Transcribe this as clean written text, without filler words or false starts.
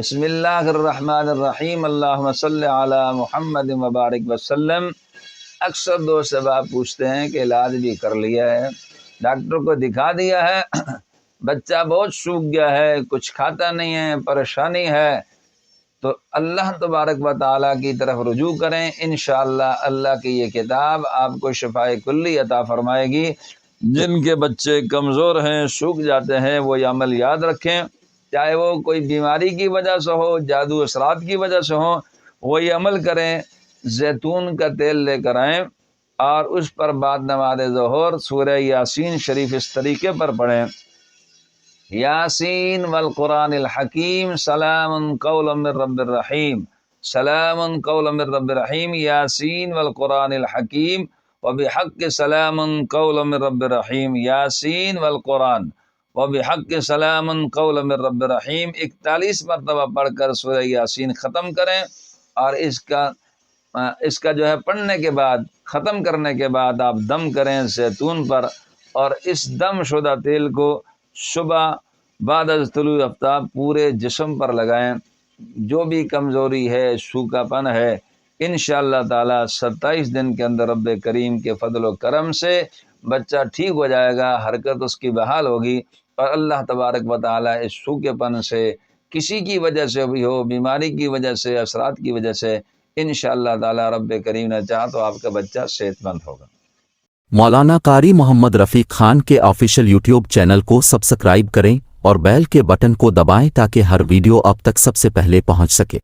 بسم اللہ الرحمن الرحیم، اللہم صلی علی محمد مبارک وسلم۔ اکثر دوست احباب پوچھتے ہیں کہ علاج بھی کر لیا ہے، ڈاکٹر کو دکھا دیا ہے، بچہ بہت سوکھ گیا ہے، کچھ کھاتا نہیں ہے، پریشانی ہے، تو اللہ تبارک و تعالیٰ کی طرف رجوع کریں، انشاءاللہ اللہ کی یہ کتاب آپ کو شفاء کلی عطا فرمائے گی۔ جن کے بچے کمزور ہیں، سوکھ جاتے ہیں، وہ یہ عمل یاد رکھیں، چاہے وہ کوئی بیماری کی وجہ سے ہو، جادو اثرات کی وجہ سے ہو، وہ یہ عمل کریں، زیتون کا تیل لے کر آئیں اور اس پر بعد نماز ظہر سورہ یاسین شریف اس طریقے پر پڑھیں: یاسین والقرآن الحکیم سلام قولا من رب الرحیم، سلام قولا من رب الرحیم، یاسین والقرآن الحکیم وبحق سلام قولا من رب الرحیم، یاسین والقرآن وبحق سلام قولا من رب الرحیم 41 مرتبہ پڑھ کر سورہ یاسین ختم کریں، اور اس کا جو ہے پڑھنے کے بعد، ختم کرنے کے بعد آپ دم کریں زیتون پر، اور اس دم شدہ تیل کو صبح بعد از طلوع آفتاب پورے جسم پر لگائیں۔ جو بھی کمزوری ہے، سوکھا پن ہے، انشاءاللہ تعالی 27 دن کے اندر رب کریم کے فضل و کرم سے بچہ ٹھیک ہو جائے گا، حرکت اس کی بحال ہوگی، اور اللہ تبارک و تعالی اس سوکھے پن سے کسی کی وجہ سے بھی ہو، بیماری کی وجہ سے، اثرات کی وجہ سے، انشاءاللہ تعالی رب کریم نے چاہا تو آپ کا بچہ صحت مند ہوگا۔ مولانا قاری محمد رفیق خان کے آفیشیل یوٹیوب چینل کو سبسکرائب کریں اور بیل کے بٹن کو دبائیں تاکہ ہر ویڈیو اب تک سب سے پہلے پہنچ سکے۔